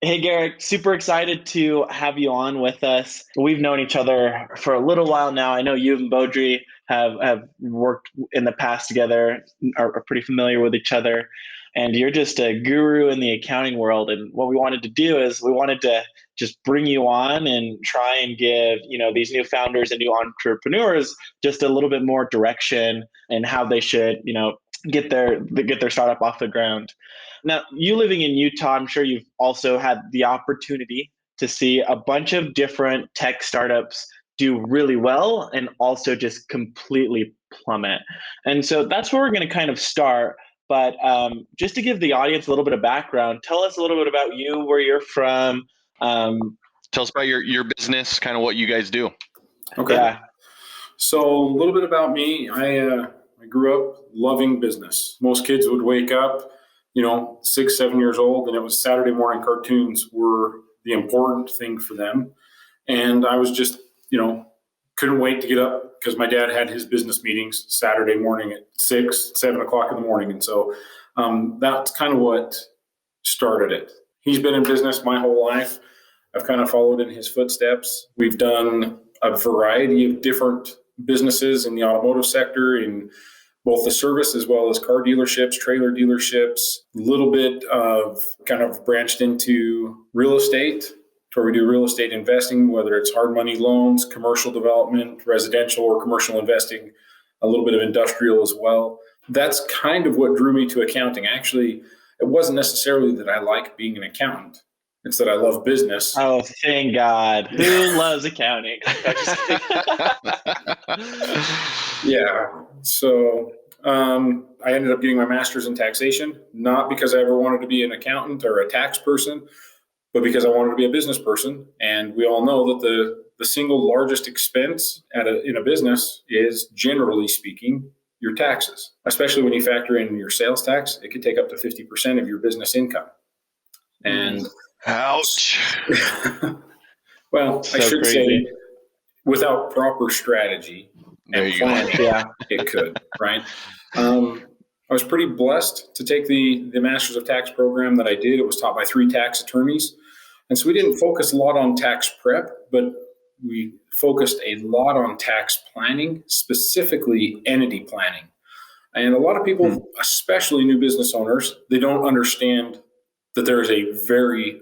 Hey Garrick, super excited to have you on with us. We've known each other for a little while now. I know you and Beaudry have worked in the past together, are pretty familiar with each other, and you're just a guru in the accounting world. And what we wanted to do is we wanted to just bring you on and try and give, these new founders and new entrepreneurs just a little bit more direction and how they should, get their startup off the ground. Now, you living in Utah, I'm sure you've also had the opportunity to see a bunch of different tech startups do really well and also just completely plummet. And so that's where we're going to kind of start. But just to give the audience a little bit of background, tell us a little bit about you, where you're from. Tell us about your business, kind of what you guys do. Okay. Yeah. So a little bit about me. I grew up loving business. Most kids would wake up, 6, 7 years old, and it was Saturday morning cartoons were the important thing for them. And I was just, couldn't wait to get up because my dad had his business meetings Saturday morning at 6, 7 o'clock in the morning. And so that's kind of what started it. He's been in business my whole life. I've kind of followed in his footsteps. We've done a variety of different businesses in the automotive sector, in both the service as well as car dealerships, trailer dealerships, a little bit of kind of branched into real estate, where we do real estate investing, whether it's hard money loans, commercial development, residential or commercial investing, a little bit of industrial as well. That's kind of what drew me to accounting. Actually, it wasn't necessarily that I like being an accountant. It's that I love business. Oh, thank God. Who loves accounting? Yeah. So I ended up getting my master's in taxation, not because I ever wanted to be an accountant or a tax person, but because I wanted to be a business person. And we all know that the single largest expense in a business is, generally speaking, your taxes, especially when you factor in your sales tax. It could take up to 50% of your business income. And ouch. Well, So I should crazy. say, without proper strategy and planning, Yeah. it could, right? I was pretty blessed to take the Masters of Tax program that I did. It was taught by 3 tax attorneys. And so we didn't focus a lot on tax prep, but we focused a lot on tax planning, specifically entity planning. And a lot of people, especially new business owners, they don't understand that there is a very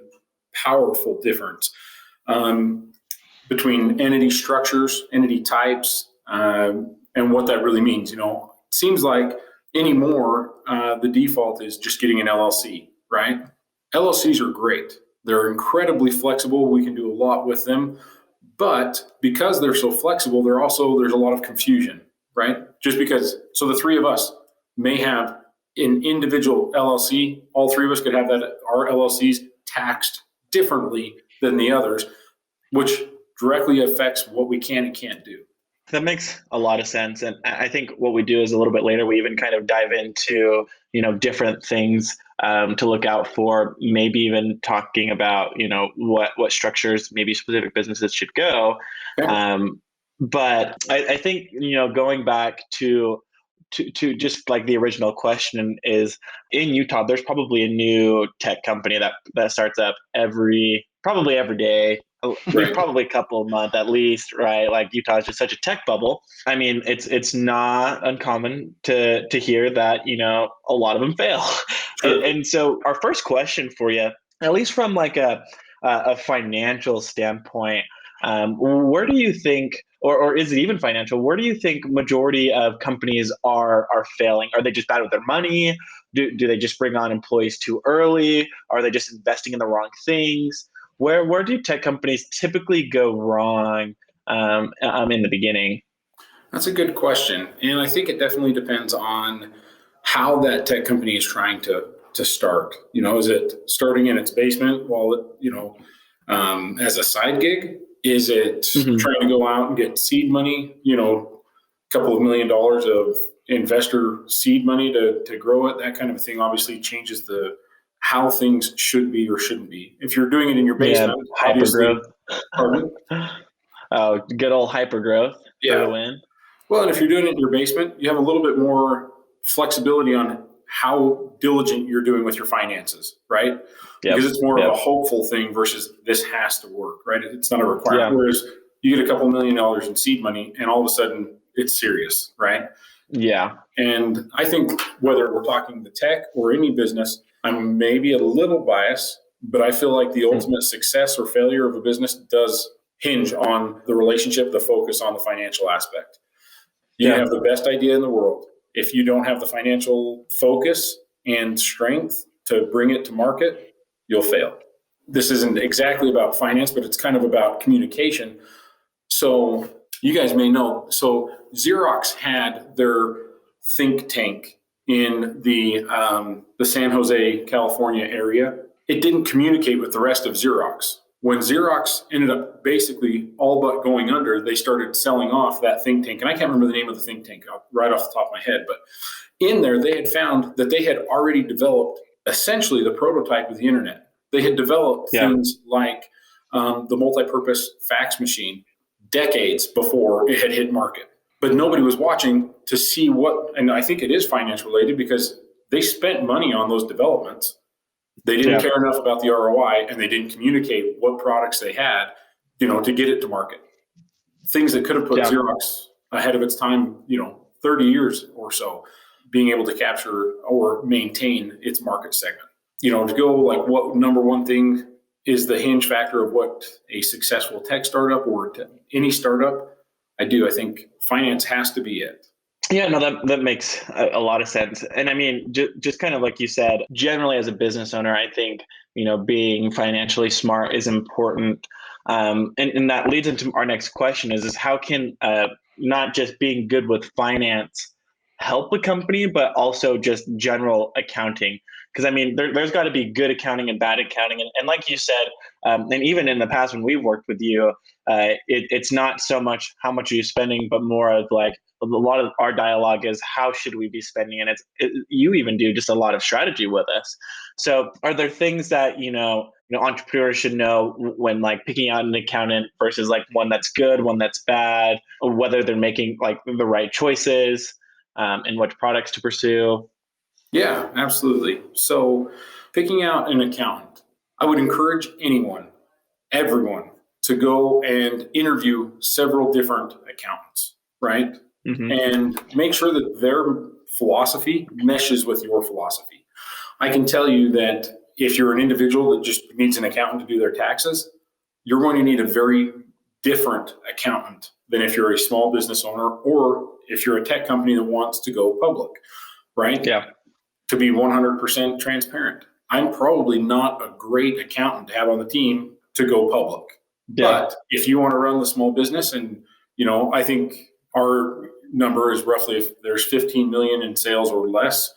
powerful difference between entity structures, entity types, and what that really means. It seems like anymore, the default is just getting an LLC, right? LLCs are great. They're incredibly flexible. We can do a lot with them. But because they're so flexible, there's a lot of confusion, right? So the 3 of us may have an individual LLC. All 3 of us could have our LLCs taxed differently than the others, which directly affects what we can and can't do. That makes a lot of sense. And I think what we do is a little bit later, we even kind of dive into, different things to look out for, maybe even talking about, what structures maybe specific businesses should go. Okay. But I think, going back to just like the original question is, in Utah, there's probably a new tech company that starts up probably every day. Right. Probably a couple of months at least, right? Like Utah is just such a tech bubble. I mean, it's not uncommon to hear that, a lot of them fail. Sure. And so our first question for you, at least from like a financial standpoint, where do you think, or is it even financial? Where do you think majority of companies are failing? Are they just bad with their money? Do they just bring on employees too early? Are they just investing in the wrong things? Where do tech companies typically go wrong in the beginning? That's a good question. And I think it definitely depends on how that tech company is trying to start. Is it starting in its basement while it, as a side gig? Is it trying to go out and get seed money, a couple of $1 million of investor seed money to grow it? That kind of thing obviously changes how things should be or shouldn't be. If you're doing it in your basement, hypergrowth. Pardon? Oh, good old hypergrowth for the win. Well, and if you're doing it in your basement, you have a little bit more flexibility on how diligent you're doing with your finances, right? Because it's more of a hopeful thing versus this has to work, right? It's not a requirement. Whereas you get a couple $1 million in seed money and all of a sudden it's serious, right? Yeah. And I think whether we're talking the tech or any business, I'm maybe a little biased, but I feel like the ultimate success or failure of a business does hinge on the relationship, the focus on the financial aspect. You have the best idea in the world. If you don't have the financial focus and strength to bring it to market, you'll fail. This isn't exactly about finance, but it's kind of about communication. So you guys may know, so Xerox had their think tank in the San Jose, California area. It didn't communicate with the rest of Xerox. When Xerox ended up basically all but going under, they started selling off that think tank. And I can't remember the name of the think tank right off the top of my head, but in there, they had found that they had already developed essentially the prototype of the internet. They had developed things like the multi-purpose fax machine decades before it had hit market. But nobody was watching to see what, and I think it is finance related because they spent money on those developments. They didn't care enough about the ROI, and they didn't communicate what products they had, to get it to market. Things that could have put Xerox ahead of its time, 30 years or so, being able to capture or maintain its market segment. To go like what number one thing is the hinge factor of what a successful tech startup or any startup, I think finance has to be it. Yeah, no, that makes a lot of sense. And I mean, just kind of like you said, generally as a business owner, I think, being financially smart is important. And that leads into our next question is how can not just being good with finance help a company, but also just general accounting? Because I mean, there's got to be good accounting and bad accounting. And like you said, and even in the past when we've worked with you, it's not so much how much are you spending, but more of like a lot of our dialogue is how should we be spending? And you even do just a lot of strategy with us. So are there things that, entrepreneurs should know when like picking out an accountant versus like one that's good, one that's bad, or whether they're making like the right choices and what products to pursue? Yeah, absolutely. So picking out an accountant, I would encourage everyone to go and interview several different accountants, right? Mm-hmm. And make sure that their philosophy meshes with your philosophy. I can tell you that if you're an individual that just needs an accountant to do their taxes, you're going to need a very different accountant than if you're a small business owner or if you're a tech company that wants to go public, right? Yeah. To be 100% transparent, I'm probably not a great accountant to have on the team to go public. Yeah. But if you want to run the small business and, I think our number is roughly if there's 15 million in sales or less,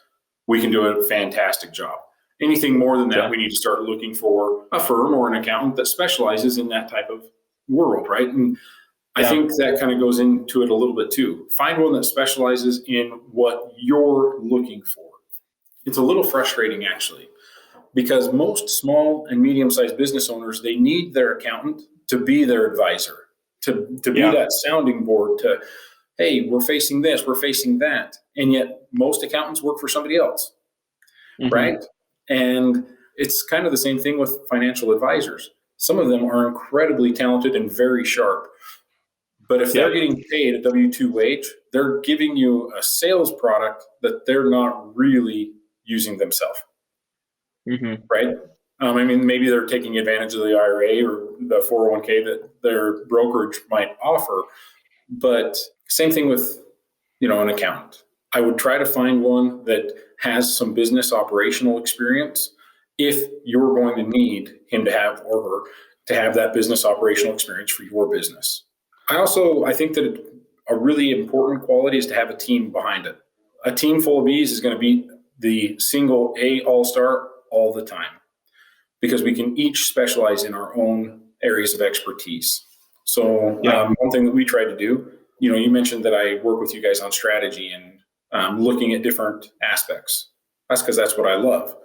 we can do a fantastic job. Anything more than that, we need to start looking for a firm or an accountant that specializes in that type of world, right? And I think that kind of goes into it a little bit too. Find one that specializes in what you're looking for. It's a little frustrating actually, because most small and medium-sized business owners, they need their accountant to be their advisor, to be that sounding board to, hey, we're facing this, we're facing that. And yet most accountants work for somebody else, right? And it's kind of the same thing with financial advisors. Some of them are incredibly talented and very sharp. But if they're getting paid a W-2 wage, they're giving you a sales product that they're not really using themselves, right? I mean, maybe they're taking advantage of the IRA or the 401k that their brokerage might offer. But same thing with, an accountant. I would try to find one that has some business operational experience if you're going to need him to have or her to have that business operational experience for your business. I think that a really important quality is to have a team behind it. A team full of bees is going to be the single A all-star all the time because we can each specialize in our own areas of expertise. So one thing that we try to do, you mentioned that I work with you guys on strategy and looking at different aspects. That's because that's what I love.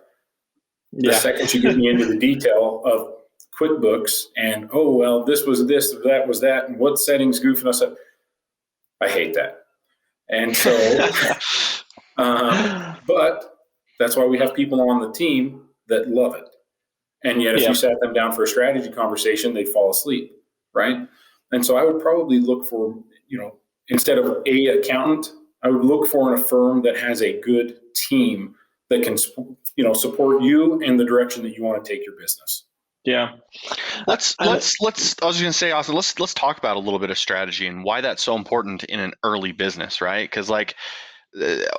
The second you get me into the detail of QuickBooks and, this was this, that was that, and what settings goofing us up, I hate that. And so, but That's why we have people on the team that love it. And yet, if Yeah. you sat them down for a strategy conversation, they'd fall asleep, right? And so I would probably look for, instead of a accountant, I would look for in a firm that has a good team that can, support you in the direction that you want to take your business. Yeah. Let's I was going to say, Austin, let's talk about a little bit of strategy and why that's so important in an early business, right? Because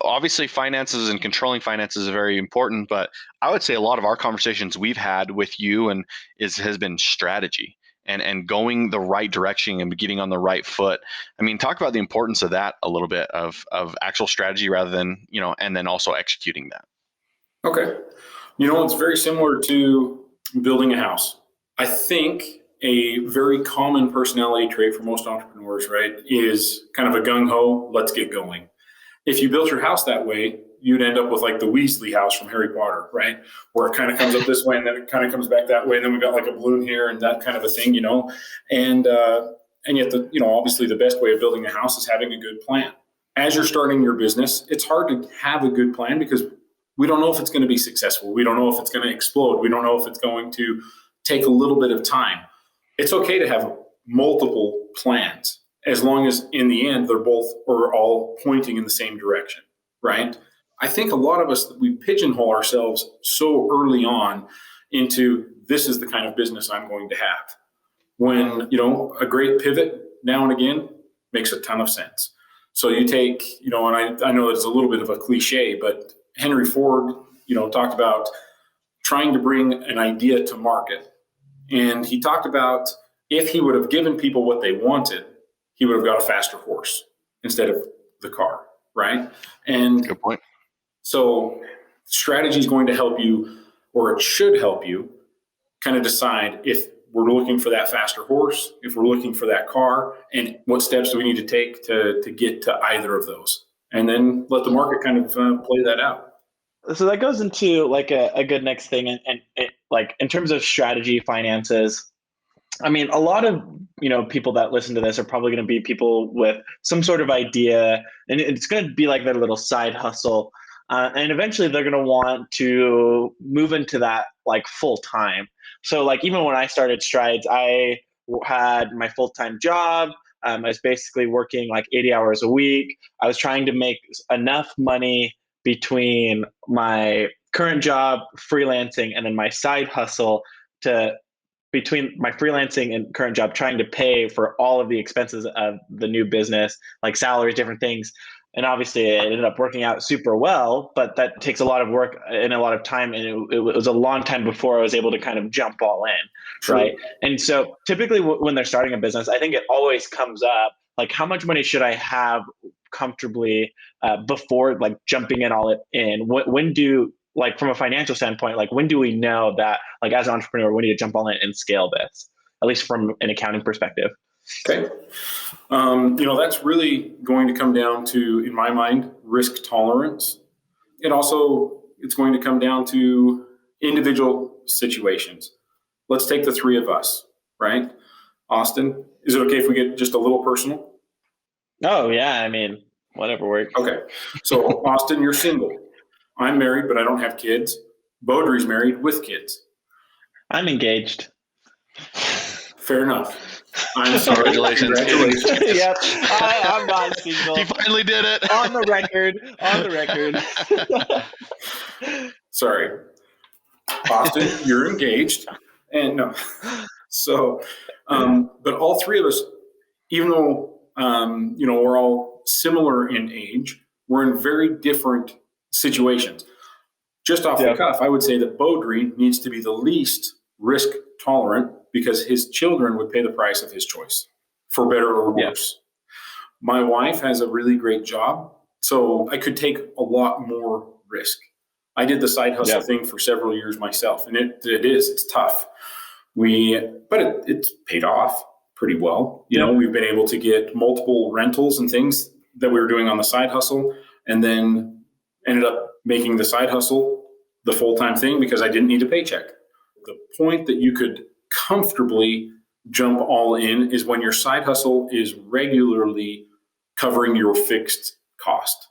obviously finances and controlling finances is very important, but I would say a lot of our conversations we've had with you has been strategy and going the right direction and getting on the right foot. I mean, talk about the importance of that a little bit of actual strategy rather than, and then also executing that. Okay. It's very similar to building a house. I think a very common personality trait for most entrepreneurs, right, is kind of a gung-ho, let's get going. If you built your house that way, you'd end up with like the Weasley house from Harry Potter, right? Where it kind of comes up this way and then it kind of comes back that way. And then we got like a balloon here and that kind of a thing, and yet obviously the best way of building a house is having a good plan. As you're starting your business, it's hard to have a good plan because we don't know if it's going to be successful. We don't know if it's going to explode. We don't know if it's going to take a little bit of time. It's okay to have multiple plans as long as in the end they're both or all pointing in the same direction, right? I think a lot of us, we pigeonhole ourselves so early on into this is the kind of business I'm going to have. When, a great pivot now and again makes a ton of sense. So you take, and I know it's a little bit of a cliche, but Henry Ford, talked about trying to bring an idea to market. And he talked about if he would have given people what they wanted, he would have got a faster horse instead of the car, right? And good point. So strategy is going to help you, or it should help you, kind of decide if we're looking for that faster horse, if we're looking for that car, and what steps do we need to take to get to either of those. And then let the market kind of play that out. So that goes into like a good next thing. And like in terms of strategy, finances, I mean, a lot of, people that listen to this are probably going to be people with some sort of idea, and it's going to be like their little side hustle. And eventually they're going to want to move into that like full time. So like even when I started Strides, I had my full-time job. I was basically working like 80 hours a week. I was trying to make enough money between my current job, freelancing, and then my side hustle to between my freelancing and current job, trying to pay for all of the expenses of the new business, like salaries, different things. And obviously it ended up working out super well, but that takes a lot of work and a lot of time. And it was a long time before I was able to kind of jump all in. True. Right. And so typically when they're starting a business, I think it always comes up, like how much money should I have comfortably before like jumping in all in? When do, like from a financial standpoint, like when do we know that like as an entrepreneur, we need to jump on it and scale this, at least from an accounting perspective? Okay. That's really going to come down to, in my mind, risk tolerance. It's going to come down to individual situations. Let's take the three of us, right? Austin, is it okay if we get just a little personal? Oh yeah. I mean, whatever works. Okay. So Austin, you're single. I'm married, but I don't have kids. Beaudry's married with kids. I'm engaged. Fair enough. I'm sorry. Congratulations. Yep. I'm not single. He finally did it. On the record. Sorry. Austin, you're engaged. And no. So, but all three of us, even though, we're all similar in age, we're in very different situations. Just off the cuff, I would say that Beaudry needs to be the least risk tolerant because his children would pay the price of his choice, for better or worse. My wife has a really great job, so I could take a lot more risk. I did the side hustle thing for several years myself, and it's tough. But it's paid off pretty well. We've been able to get multiple rentals and things that we were doing on the side hustle, and then ended up making the side hustle the full-time thing because I didn't need a paycheck. The point that you could comfortably jump all in is when your side hustle is regularly covering your fixed cost.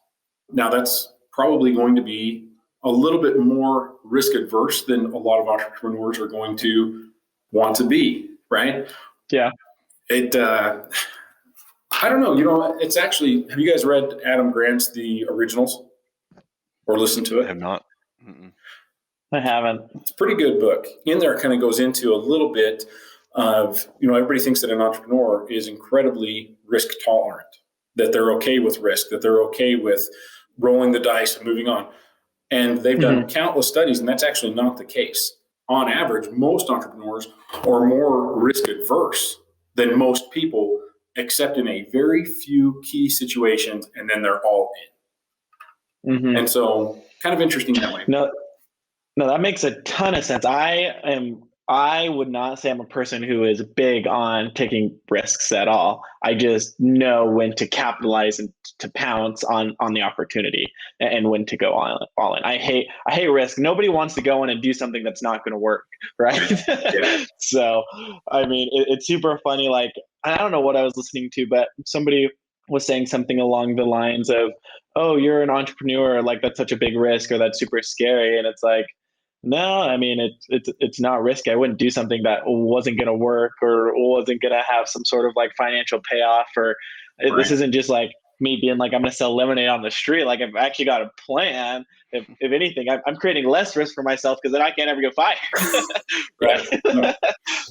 Now that's probably going to be a little bit more risk adverse than a lot of entrepreneurs are going to want to be, right? Yeah. I don't know. It's actually, have you guys read Adam Grant's The Originals or listened to I have it? not. Mm-mm. I haven't. It's a pretty good book. In there, it kind of goes into a little bit of, everybody thinks that an entrepreneur is incredibly risk tolerant, that they're okay with risk, that they're okay with rolling the dice and moving on. And they've done countless studies, and that's actually not the case. On average, most entrepreneurs are more risk adverse than most people, except in a very few key situations, and then they're all in. Mm-hmm. And so, kind of interesting that way. No, that makes a ton of sense. I would not say I'm a person who is big on taking risks at all. I just know when to capitalize and to pounce on the opportunity, and when to go all in. I hate risk. Nobody wants to go in and do something that's not going to work, right? Yeah. So, I mean, it's super funny. Like, I don't know what I was listening to, but somebody was saying something along the lines of, "Oh, you're an entrepreneur. Like, that's such a big risk, or that's super scary." And it's like, no, I mean, it's not risky. I wouldn't do something that wasn't going to work or wasn't going to have some sort of like financial payoff. Or this isn't just like me being like, I'm going to sell lemonade on the street. Like, I've actually got a plan. If anything, I'm creating less risk for myself, because then I can't ever get fired. Right. No.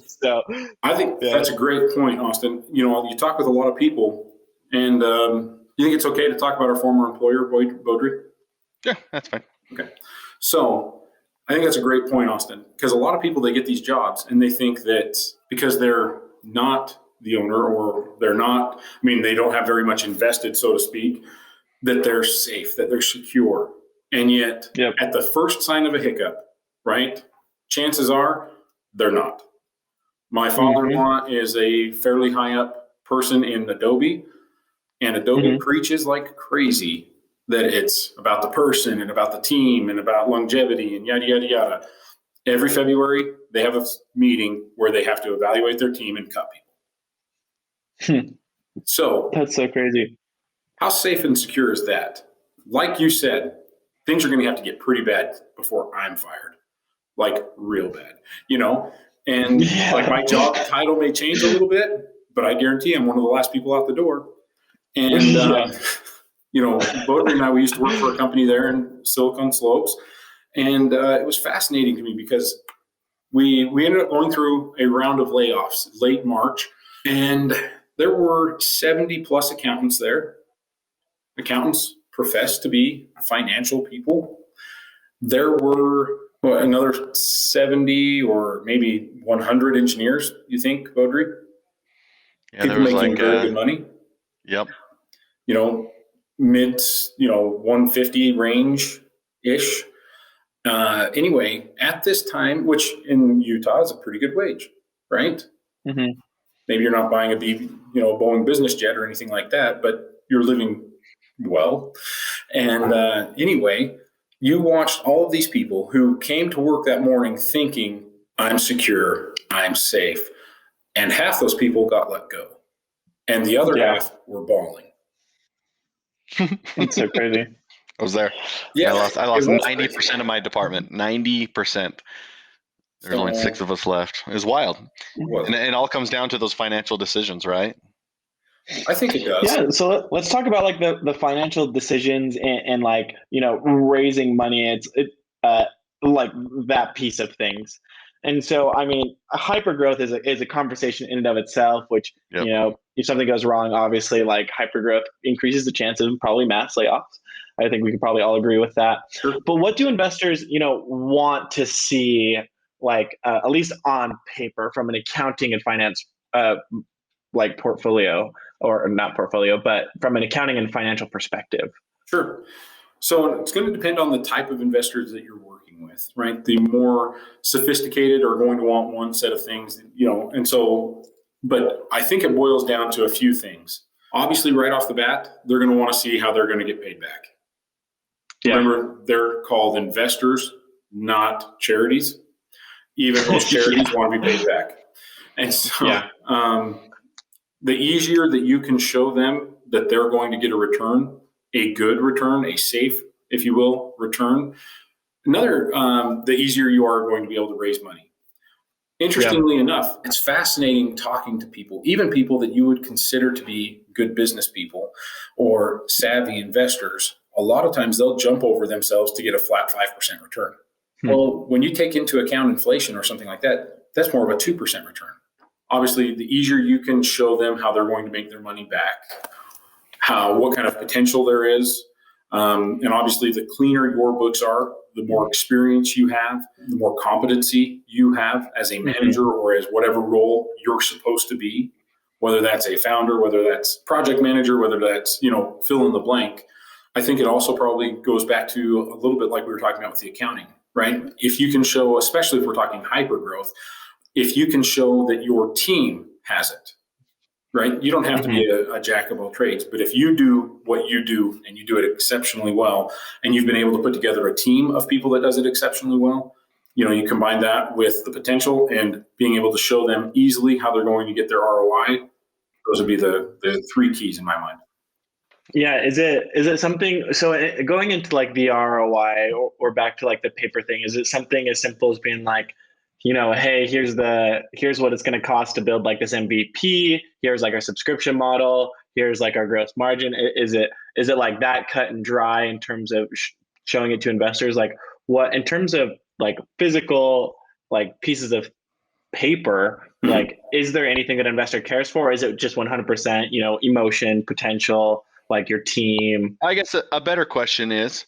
So I think that's a great point, Austin. You talk with a lot of people, and you think it's okay to talk about our former employer, Beaudry? Yeah, that's fine. Okay. So I think that's a great point, Austin, because a lot of people, they get these jobs and they think that because they're not the owner, or they don't have very much invested, so to speak, that they're safe, that they're secure. And yet at the first sign of a hiccup, right, chances are they're not. My father-in-law is a fairly high up person in Adobe, and Adobe preaches like crazy that it's about the person and about the team and about longevity and yada, yada, yada. Every February, they have a meeting where they have to evaluate their team and cut people. So that's so crazy. How safe and secure is that? Like you said, things are going to have to get pretty bad before I'm fired, like real bad, And like my job title may change a little bit, but I guarantee I'm one of the last people out the door. And Beaudry and I, we used to work for a company there in Silicon Slopes, and it was fascinating to me because we ended up going through a round of layoffs late March, and there were 70 plus accountants there. Accountants profess to be financial people. There were another 70 or maybe 100 engineers, you think, Beaudry? Yeah, people there was making like very good money. Yep. Mid 150 range ish. Anyway, at this time, which in Utah is a pretty good wage, right? Mm-hmm. Maybe you're not buying a Boeing business jet or anything like that, but you're living well. And anyway, you watched all of these people who came to work that morning thinking, I'm secure, I'm safe. And half those people got let go. And the other half were bawling. It's so crazy. I was there. Yeah, I lost 90% of my department. 90%. There's only 6 of us left. It was wild. And it all comes down to those financial decisions, right? I think it does. Yeah. So let's talk about like the financial decisions and like, raising money. It's like that piece of things. And so, I mean, hypergrowth is a conversation in and of itself, which, if something goes wrong, obviously like hypergrowth increases the chance of probably mass layoffs. I think we can probably all agree with that. Sure. But what do investors, want to see, like at least on paper, from an accounting and finance like portfolio, or not portfolio, but from an accounting and financial perspective? Sure. So it's going to depend on the type of investors that you're working with, right? The more sophisticated are going to want one set of things, and so, but I think it boils down to a few things. Obviously, right off the bat, they're going to want to see how they're going to get paid back. Yeah. Remember, they're called investors, not charities. Even most charities want to be paid back. And so the easier that you can show them that they're going to get a return, a good return, a safe, if you will, return, Another, the easier you are going to be able to raise money. Interestingly enough, it's fascinating talking to people, even people that you would consider to be good business people or savvy investors. A lot of times they'll jump over themselves to get a flat 5% return. Well, when you take into account inflation or something like that, that's more of a 2% return. Obviously, the easier you can show them how they're going to make their money back, what kind of potential there is, and obviously the cleaner your books are, the more experience you have, the more competency you have as a manager or as whatever role you're supposed to be, whether that's a founder, whether that's project manager, whether that's, fill in the blank. I think it also probably goes back to a little bit like we were talking about with the accounting, right? If you can show, especially if we're talking hyper growth, if you can show that your team has it, right? You don't have to be a jack of all trades, but if you do what you do and you do it exceptionally well, and you've been able to put together a team of people that does it exceptionally well, you combine that with the potential and being able to show them easily how they're going to get their ROI. Those would be the three keys in my mind. Yeah. Is it something, so going into like the ROI or back to like the paper thing, is it something as simple as being like, hey, here's what it's going to cost to build like this MVP. Here's like our subscription model. Here's like our gross margin. Is it like that cut and dry in terms of showing it to investors? Like what, in terms of like physical, like pieces of paper, like, is there anything that an investor cares for? Or is it just 100%, emotion, potential, like your team? I guess a better question is,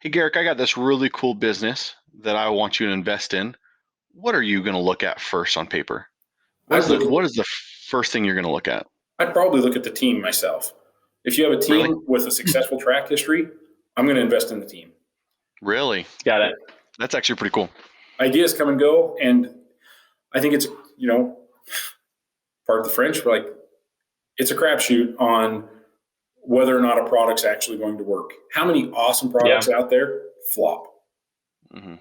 hey, Garrick, I got this really cool business that I want you to invest in. What are you going to look at first on paper? What is the first thing you're going to look at? I'd probably look at the team myself. If you have a team with a successful track history, I'm going to invest in the team. Really? Got it. That's actually pretty cool. Ideas come and go, and I think it's, pardon the French, but like it's a crapshoot on whether or not a product's actually going to work. How many awesome products out there flop? Mm-hmm.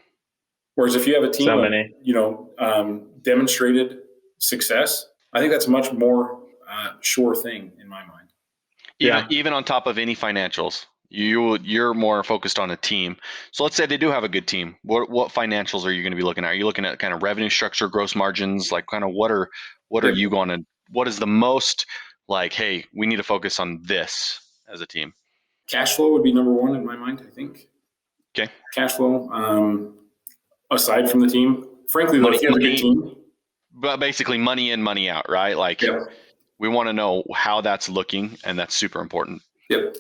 Whereas if you have a team of, demonstrated success, I think that's a much more sure thing in my mind. Even on top of any financials, you're more focused on a team. So let's say they do have a good team. What financials are you going to be looking at? Are you looking at kind of revenue structure, gross margins? Like kind of what are you going to, what is the most like, hey, we need to focus on this as a team? Cash flow would be number one in my mind, I think. Okay. Cash flow. Aside from the team, frankly, if you have a good team. But basically money in, money out, right? Like we want to know how that's looking, and that's super important. Yep.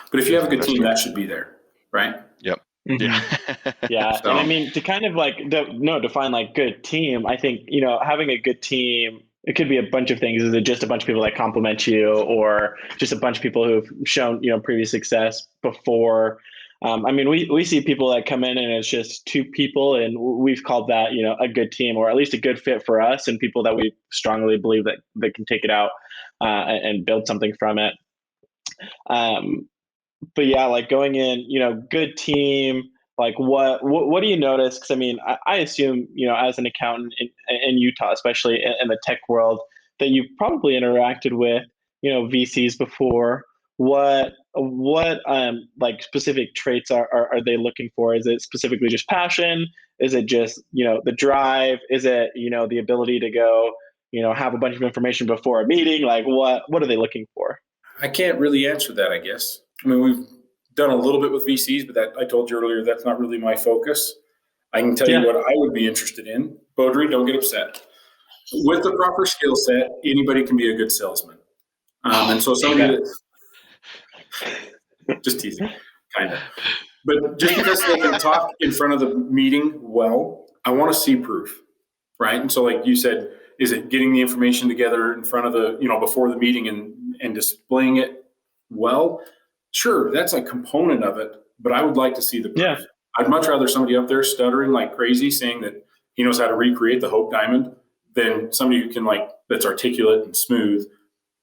But if you have a good team, that should be there, right? Yep. Mm-hmm. Yeah. So. And I mean, to kind of like, define like good team, I think, having a good team, it could be a bunch of things. Is it just a bunch of people that complement you, or just a bunch of people who've shown, previous success before? I mean, we see people that come in and it's just two people, and we've called that, a good team, or at least a good fit for us, and people that we strongly believe that they can take it out and build something from it. But yeah, like going in, good team, like what do you notice? Because I mean, I assume, as an accountant in Utah, especially in the tech world, that you've probably interacted with, VCs before. What like specific traits are they looking for? Is it specifically just passion? Is it just, the drive? Is it, the ability to go, have a bunch of information before a meeting? Like what are they looking for? I can't really answer that, I guess. I mean, we've done a little bit with VCs, but that I told you earlier, that's not really my focus. I can tell you what I would be interested in. Baudry, don't get upset. With the proper skill set, anybody can be a good salesman. And so somebody just teasing, kind of. But just because they can talk in front of the meeting well, I want to see proof, right? And so like you said, is it getting the information together in front of the, before the meeting and displaying it well? Sure, that's a component of it, but I would like to see the proof. Yeah. I'd much rather somebody up there stuttering like crazy saying that he knows how to recreate the Hope Diamond than somebody who can that's articulate and smooth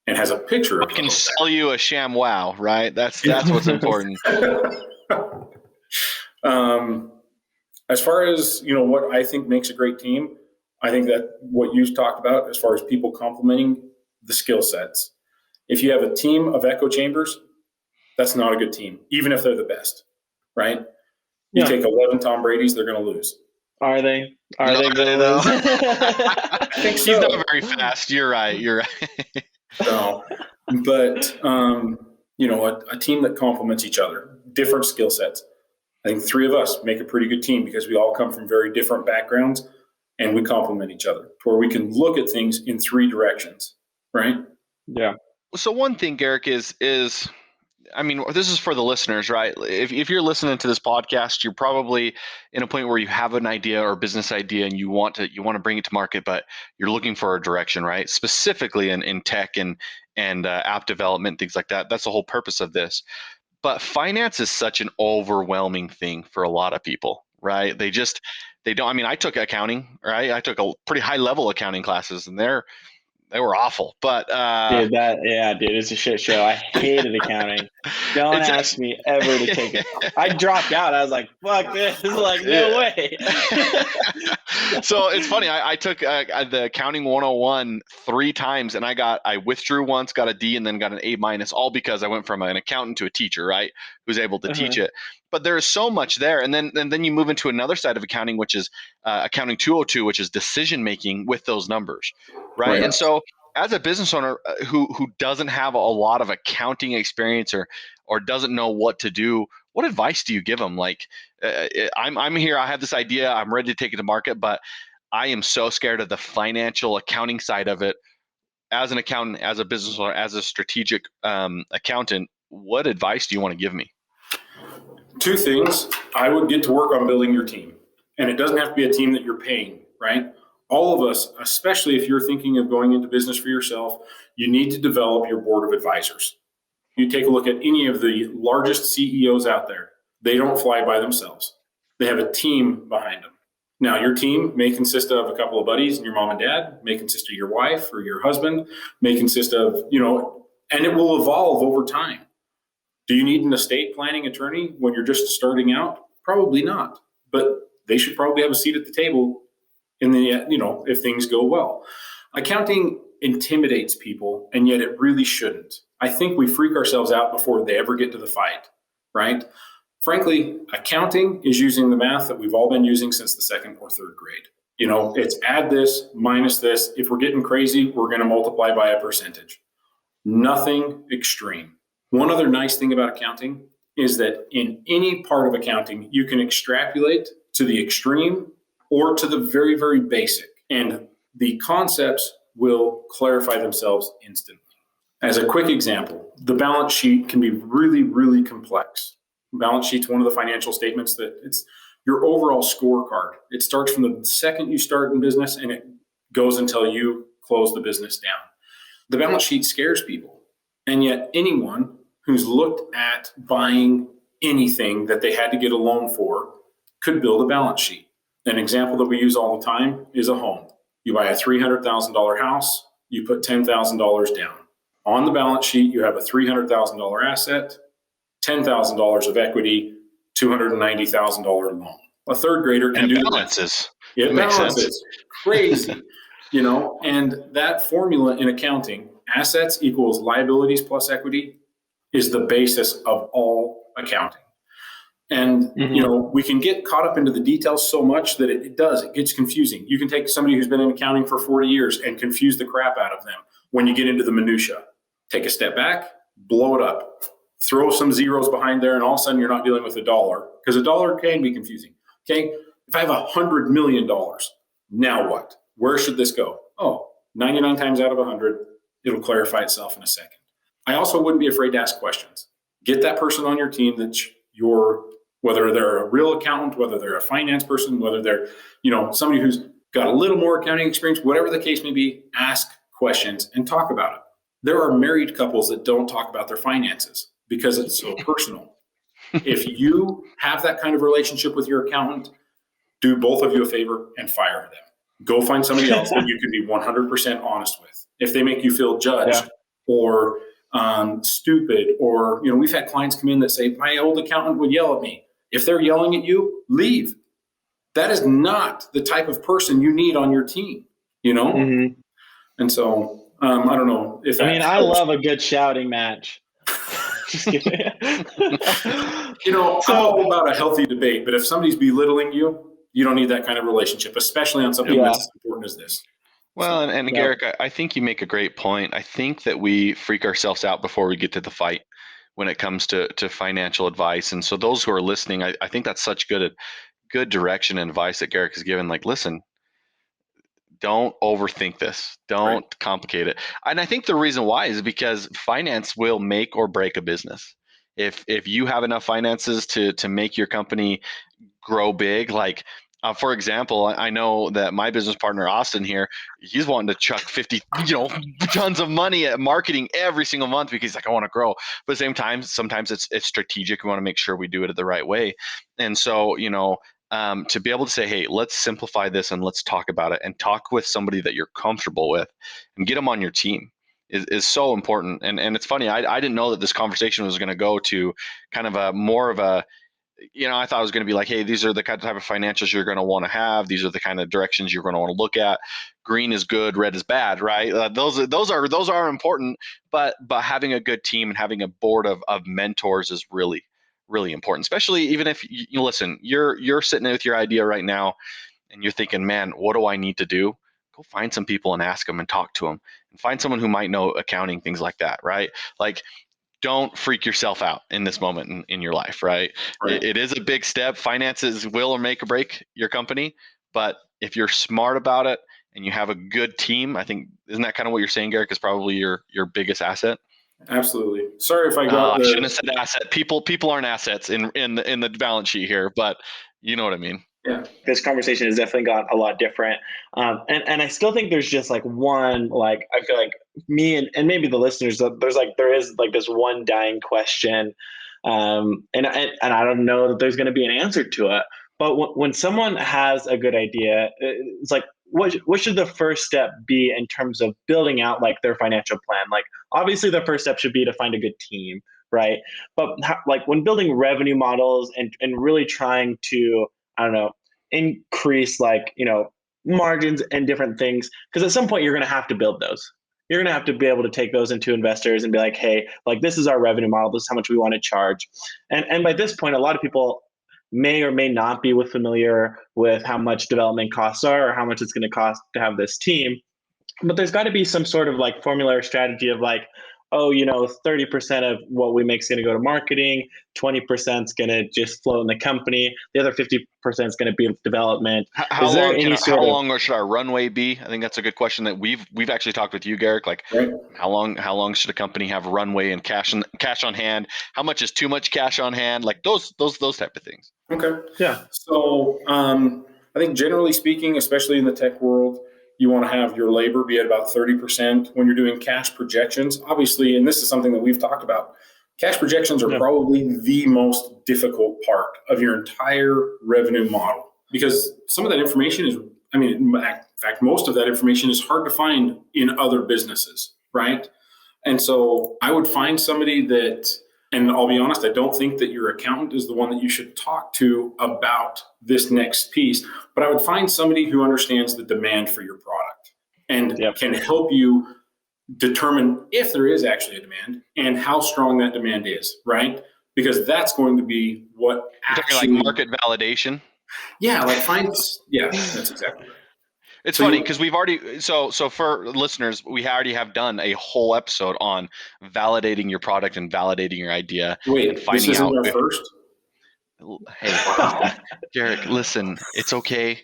and has a picture of it. Can sell you a sham wow, right? That's what's important. As far as, what I think makes a great team, I think that what you talked about as far as people complementing the skill sets. If you have a team of echo chambers, that's not a good team, even if they're the best, right? You take 11 Tom Brady's, they're going to lose. Are they? Are they going to lose? I think so. He's not very fast. You're right. So, but a team that complements each other, different skill sets. I think 3 of us make a pretty good team because we all come from very different backgrounds and we complement each other, where we can look at things in 3 directions, right? Yeah. So one thing, Garrick, is I mean, this is for the listeners, right? If you're listening to this podcast, you're probably in a point where you have an idea or business idea and you want to bring it to market, but you're looking for a direction, right? Specifically in tech and app development, things like that. That's the whole purpose of this. But finance is such an overwhelming thing for a lot of people, right? They don't. I mean, I took accounting, right? I took a pretty high level accounting classes, and they were awful. But dude, it's a shit show. I hated accounting. Don't ask me ever to take it. I dropped out. I was like, fuck this. Like, no way. So it's funny. I took the accounting 101 3 times, and I withdrew once, got a D, and then got an A-, all because I went from an accountant to a teacher, right? Who's able to teach it. But there is so much there. And then you move into another side of accounting, which is accounting 202, which is decision making with those numbers, right? And so as a business owner who doesn't have a lot of accounting experience or doesn't know what to do, what advice do you give them? Like, I'm here, I have this idea, I'm ready to take it to market, but I am so scared of the financial accounting side of it. As an accountant, as a business owner, as a strategic accountant, what advice do you want to give me? 2 things. I would get to work on building your team. And it doesn't have to be a team that you're paying, right? All of us, especially if you're thinking of going into business for yourself, you need to develop your board of advisors. You take a look at any of the largest CEOs out there. They don't fly by themselves. They have a team behind them. Now, your team may consist of a couple of buddies and your mom and dad, may consist of your wife or your husband, may consist of, and it will evolve over time. Do you need an estate planning attorney when you're just starting out? Probably not, but they should probably have a seat at the table in the, if things go well. Accounting intimidates people, and yet it really shouldn't. I think we freak ourselves out before they ever get to the fight, right? Frankly, accounting is using the math that we've all been using since the 2nd or 3rd grade. It's add this, minus this. If we're getting crazy, we're going to multiply by a percentage. Nothing extreme. One other nice thing about accounting is that in any part of accounting, you can extrapolate to the extreme or to the very, very basic. And the concepts will clarify themselves instantly. As a quick example, the balance sheet can be really, really complex. Balance sheet's one of the financial statements that it's your overall scorecard. It starts from the second you start in business and it goes until you close the business down. The balance sheet scares people. And yet anyone who's looked at buying anything that they had to get a loan for could build a balance sheet. An example that we use all the time is a home. You buy a $300,000 house, you put $10,000 down. On the balance sheet, you have a $300,000 asset, $10,000 of equity, $290,000 loan. A 3rd grader can do balances. It balances. Crazy. And that formula in accounting, assets equals liabilities plus equity, is the basis of all accounting. And, we can get caught up into the details so much that it gets confusing. You can take somebody who's been in accounting for 40 years and confuse the crap out of them when you get into the minutia. Take a step back, blow it up, throw some zeros behind there, and all of a sudden you're not dealing with a dollar, because a dollar can be confusing. Okay, if I have $100 million, now what? Where should this go? 99 times out of 100, it'll clarify itself in a second. I also wouldn't be afraid to ask questions. Get that person on your team that whether they're a real accountant, whether they're a finance person, whether they're, somebody who's got a little more accounting experience, whatever the case may be, ask questions and talk about it. There are married couples that don't talk about their finances because it's so personal. If you have that kind of relationship with your accountant, do both of you a favor and fire them. Go find somebody else that you can be 100% honest with. If they make you feel judged or stupid, or, we've had clients come in that say, my old accountant would yell at me. If they're yelling at you, leave. That is not the type of person you need on your team, And so, I don't know if I love a good shouting match. Just kidding. I'm all about a healthy debate, but if somebody's belittling you, you don't need that kind of relationship, especially on something that's as important as this. Well, and Garrick, I think you make a great point. I think that we freak ourselves out before we get to the fight when it comes to financial advice. And so those who are listening, I think that's such good direction and advice that Garrick has given. Like, listen, don't overthink this. Don't complicate it. And I think the reason why is because finance will make or break a business. If you have enough finances to make your company grow big, like for example, I know that my business partner Austin here, he's wanting to chuck 50, tons of money at marketing every single month because he's like, I want to grow. But at the same time, sometimes it's strategic. We want to make sure we do it the right way. And so, to be able to say, hey, let's simplify this and let's talk about it and talk with somebody that you're comfortable with and get them on your team is so important. And it's funny, I didn't know that this conversation was going to go to kind of a more of a, I thought it was going to be like, hey, these are the kind of type of financials you're going to want to have. These are the kind of directions you're going to want to look at. Green is good, red is bad, right? Those are important, but having a good team and having a board of mentors is really, really important. Especially even if you listen, you're sitting with your idea right now, and you're thinking, man, what do I need to do? Go find some people and ask them and talk to them, and find someone who might know accounting, things like that, right? Like, don't freak yourself out in this moment in your life, right? It is a big step. Finances will or make or break your company. But if you're smart about it and you have a good team, I think, isn't that kind of what you're saying, Garrick, is probably your biggest asset? Absolutely. Sorry if I got I shouldn't have said asset. People aren't assets in the balance sheet here, but you know what I mean. Yeah. This conversation has definitely got a lot different. And I still think there's just like one, like, I feel like me and maybe the listeners, there is like this one dying question. And I don't know that there's going to be an answer to it, but when someone has a good idea, it's like, what should the first step be in terms of building out like their financial plan? Like, obviously the first step should be to find a good team, right? But like when building revenue models and really trying to, I don't know, increase like, margins and different things. Because at some point you're going to have to build those. You're going to have to be able to take those into investors and be like, hey, like this is our revenue model. This is how much we want to charge. And by this point, a lot of people may or may not be familiar with how much development costs are or how much it's going to cost to have this team. But there's got to be some sort of like formula or strategy of like, 30% of what we make is going to go to marketing, 20% is going to just flow in the company, the other 50% is going to be development. How long should our runway be? I think that's a good question that we've actually talked with you, Garrick. Like, how long should a company have runway and cash on hand? How much is too much cash on hand? Like those type of things. Okay. Yeah. So I think generally speaking, especially in the tech world, you want to have your labor be at about 30% when you're doing cash projections. Obviously, and this is something that we've talked about, cash projections are probably the most difficult part of your entire revenue model because some of that information is, in fact, most of that information is hard to find in other businesses, right? And so I would find somebody that, and I'll be honest, I don't think that your accountant is the one that you should talk to about this next piece, but I would find somebody who understands the demand for your product and can help you determine if there is actually a demand and how strong that demand is, right? Because that's going to be what actually... You're talking like market validation? Yeah, that's exactly right. It's funny because we've already, so for listeners, we already have done a whole episode on validating your product and validating your idea. Wait, and finding this isn't our first? Hey, Garrick, listen, it's okay.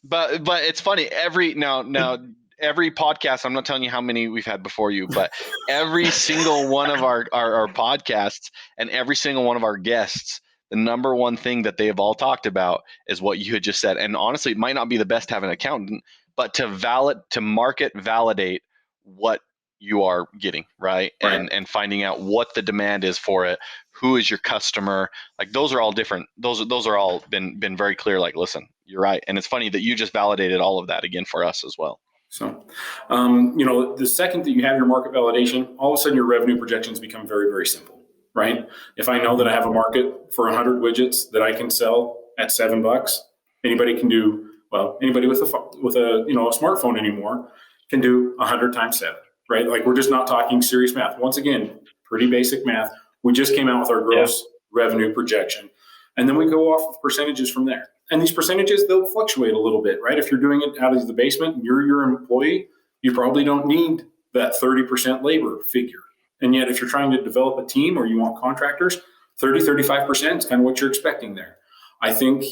But it's funny, every podcast, I'm not telling you how many we've had before you, but every single one of our podcasts and every single one of our guests, the number one thing that they have all talked about is what you had just said. And honestly, it might not be the best to have an accountant, but to market validate what you are getting, right? And finding out what the demand is for it. Who is your customer? Like those are all different. Those are all been very clear. Like, listen, you're right. And it's funny that you just validated all of that again for us as well. So, the second that you have your market validation, all of a sudden your revenue projections become very, very simple. Right? If I know that I have a market for 100 widgets that I can sell at $7, anybody can do, anybody with a smartphone anymore can do 100 times 7, right? Like we're just not talking serious math. Once again, pretty basic math. We just came out with our gross revenue projection. And then we go off of percentages from there. And these percentages, they'll fluctuate a little bit, right? If you're doing it out of the basement and you're your employee, you probably don't need that 30% labor figure. And yet if you're trying to develop a team or you want contractors, 35% is kind of what you're expecting there. I think,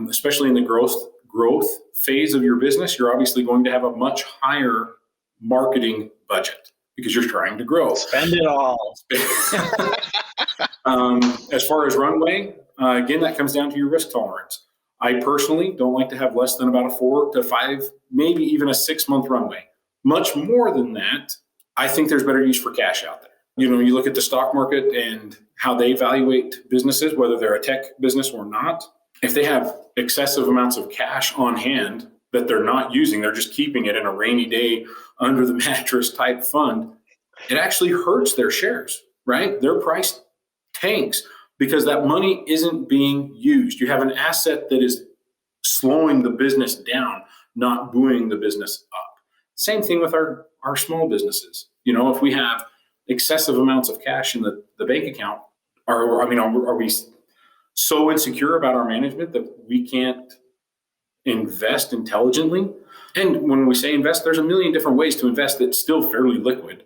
especially in the growth phase of your business, you're obviously going to have a much higher marketing budget because you're trying to grow. Spend it all. As far as runway, again, that comes down to your risk tolerance. I personally don't like to have less than about a 4 to 5, maybe even a 6-month runway. Much more than that, I think there's better use for cash out there. You look at the stock market and how they evaluate businesses, whether they're a tech business or not. If they have excessive amounts of cash on hand that they're not using, they're just keeping it in a rainy day under the mattress type fund, it actually hurts their shares, right? Their price tanks because that money isn't being used. You have an asset that is slowing the business down, not buoying the business up. Same thing with our small businesses. If we have excessive amounts of cash in the bank account, are we so insecure about our management that we can't invest intelligently? And when we say invest, there's a million different ways to invest that's still fairly liquid.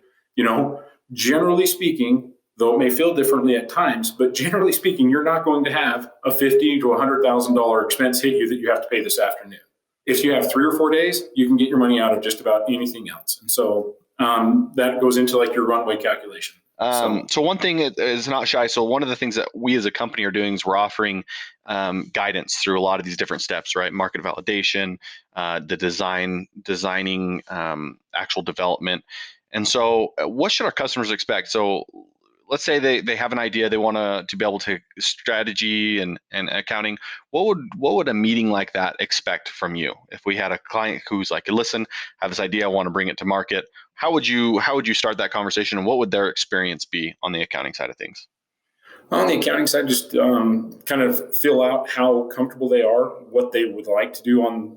Generally speaking, though it may feel differently at times, but generally speaking, you're not going to have a $50,000 to $100,000 expense hit you that you have to pay this afternoon. If you have 3 or 4 days, you can get your money out of just about anything else. And so that goes into like your runway calculation. So one thing is not shy. So one of the things that we as a company are doing is we're offering guidance through a lot of these different steps, right? Market validation, the designing actual development. And so what should our customers expect? So let's say they have an idea, they want to be able to strategy and accounting. What would a meeting like that expect from you? If we had a client who's like, listen, I have this idea, I want to bring it to market. How would you start that conversation, and what would their experience be on the accounting side of things? On the accounting side, just kind of fill out how comfortable they are, what they would like to do on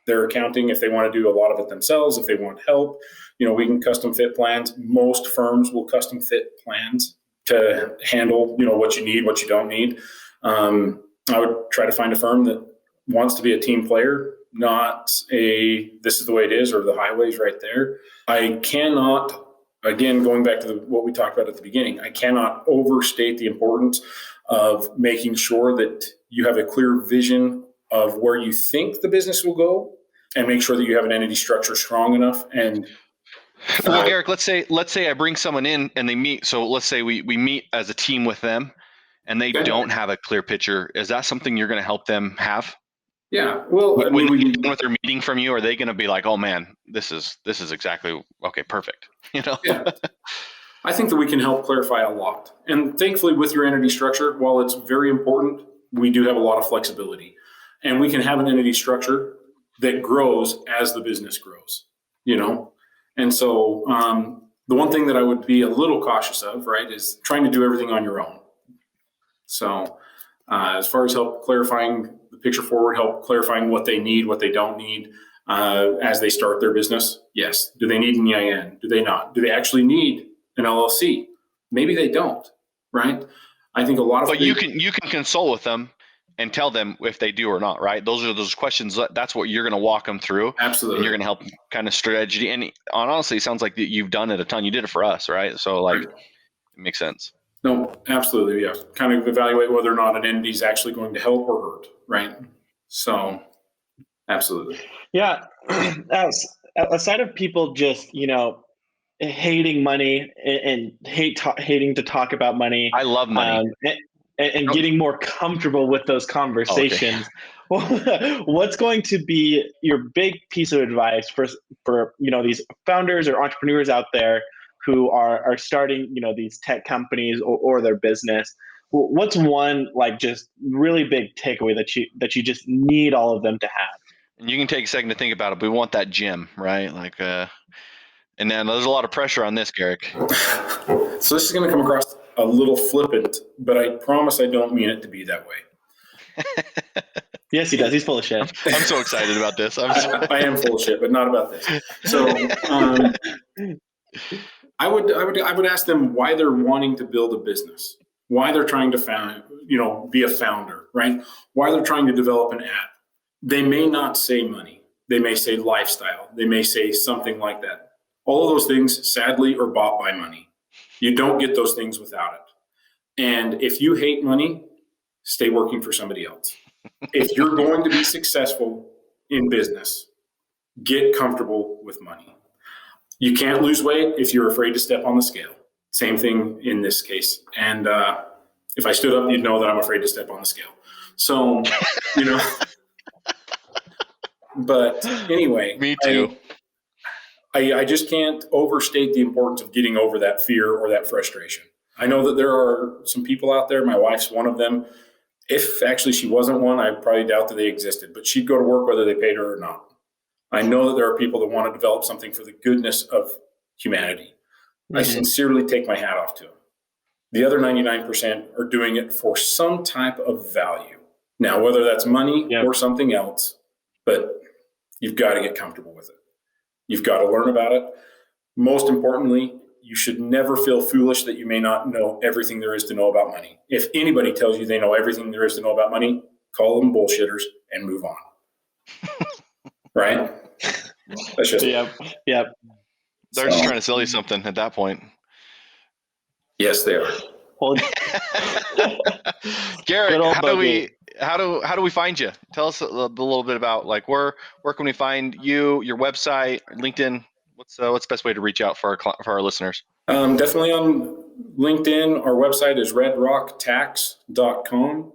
their accounting, if they want to do a lot of it themselves, if they want help. We can custom fit plans. Most firms will custom fit plans to handle, what you need, what you don't need. I would try to find a firm that wants to be a team player, not this is the way it is, or the highway's right there. I cannot, again, going back to what we talked about at the beginning, I cannot overstate the importance of making sure that you have a clear vision of where you think the business will go, and make sure that you have an entity structure strong enough. And well, Garrick, let's say I bring someone in and they meet. So let's say we meet as a team with them, and they don't have a clear picture. Is that something you're going to help them have? Yeah. Well, when they get done with their meeting from you, are they going to be like, "Oh man, this is exactly okay, perfect"? Yeah. I think that we can help clarify a lot. And thankfully, with your entity structure, while it's very important, we do have a lot of flexibility, and we can have an entity structure that grows as the business grows. And so the one thing that I would be a little cautious of, right, is trying to do everything on your own. So as far as help clarifying the picture forward, help clarifying what they need, what they don't need as they start their business. Yes. Do they need an EIN? Do they not? Do they actually need an LLC? Maybe they don't, right? I think a lot of But you can consult with them and tell them if they do or not, right? Those are those questions. That's what you're going to walk them through. Absolutely. And you're going to help kind of strategy. And honestly, it sounds like you've done it a ton. You did it for us, right? So It makes sense. No, absolutely. Yeah. Kind of evaluate whether or not an entity is actually going to help or hurt, right? So absolutely. Yeah. Aside of people just, hating money and hating to talk about money. I love money. And getting more comfortable with those conversations. Okay. What's going to be your big piece of advice for these founders or entrepreneurs out there who are starting these tech companies or their business? What's one just really big takeaway that you just need all of them to have? And you can take a second to think about it. But we want that gym, right? And then there's a lot of pressure on this, Garrick. So this is going to come across a little flippant, but I promise I don't mean it to be that way. Yes, he does. He's full of shit. I'm so excited about this. I am full of shit, but not about this. So I would ask them why they're wanting to build a business, why they're trying to be a founder, right? Why they're trying to develop an app. They may not say money. They may say lifestyle. They may say something like that. All of those things, sadly, are bought by money. You don't get those things without it. And if you hate money, stay working for somebody else. If you're going to be successful in business, get comfortable with money. You can't lose weight if you're afraid to step on the scale. Same thing in this case. And if I stood up, you'd know that I'm afraid to step on the scale. So, but anyway. Me too. I just can't overstate the importance of getting over that fear or that frustration. I know that there are some people out there. My wife's one of them. If actually she wasn't one, I probably doubt that they existed, but she'd go to work whether they paid her or not. I know that there are people that want to develop something for the goodness of humanity. Mm-hmm. I sincerely take my hat off to them. The other 99% are doing it for some type of value. Now, whether that's money or something else, but you've got to get comfortable with it. You've got to learn about it. Most importantly, you should never feel foolish that you may not know everything there is to know about money. If anybody tells you they know everything there is to know about money, call them bullshitters and move on. Right? That's just Yep. They're just trying to sell you something at that point. Yes, they are. Well, Garrick, how do we find you? Tell us a little bit about where can we find you, your website, LinkedIn? What's the best way to reach out for our listeners? Definitely on LinkedIn. Our website is redrocktax.com.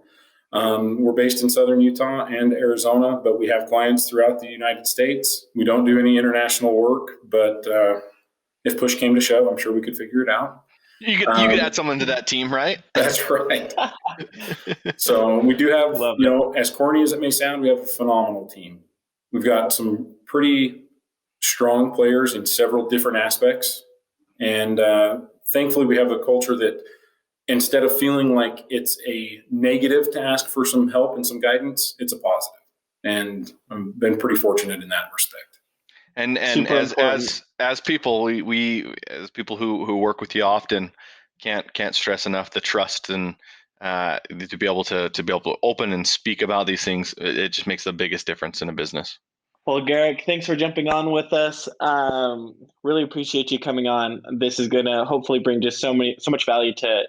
We're based in Southern Utah and Arizona, but we have clients throughout the United States. We don't do any international work, but if push came to shove, I'm sure we could figure it out. You could add someone to that team, right? That's right. So we do have, as corny as it may sound, we have a phenomenal team. We've got some pretty strong players in several different aspects. And thankfully, we have a culture that instead of feeling like it's a negative to ask for some help and some guidance, it's a positive. And I've been pretty fortunate in that respect. And as people, we as people who work with you often can't stress enough the trust and to be able to open and speak about these things. It just makes the biggest difference in a business. Well, Garrick, thanks for jumping on with us. Really appreciate you coming on. This is going to hopefully bring just so much value to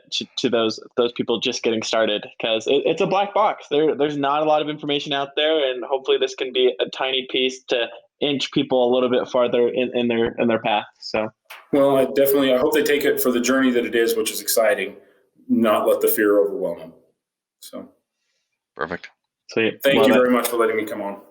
those people just getting started, because it's a black box. There's not a lot of information out there, and hopefully this can be a tiny piece to inch people a little bit farther in their path. So, well, I hope they take it for the journey that it is, which is exciting. Not let the fear overwhelm them. So, perfect. Sweet. Thank you very much for letting me come on.